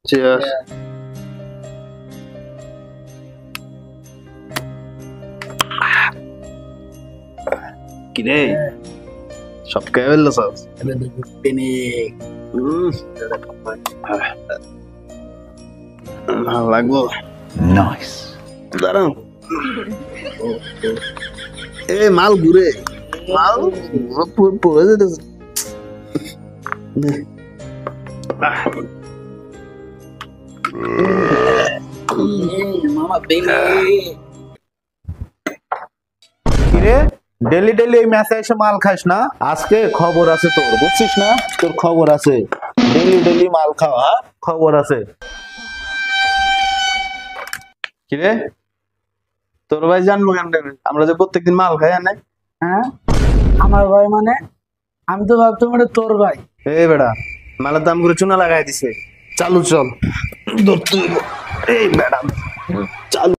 Cheers. কিরে সব কে বললো সব ভালো লাগবো নাইস দাঁড়াও এ মাল ঘুরে মাল পড়ে যেতেছে কিরে ডেলি ডেলি এই ম্যাচে এসে মাল খাস না আজকে খবর আছে তোর বুঝছিস না তোর খবর আছে ডেলি ডেলি মাল খাওয়া খবর আছে কিরে তোর ভাই জানবো কেন আমরা যে প্রত্যেকদিন মাল খাই না হ্যাঁ আমার ভাই মানে আমি তো ভাবতাম এটা তোর ভাই এই বেটা মালের দাম করে চুনা লাগাই দিছে চালু চল ধরতে হইবো। এই ম্যাডাম চালু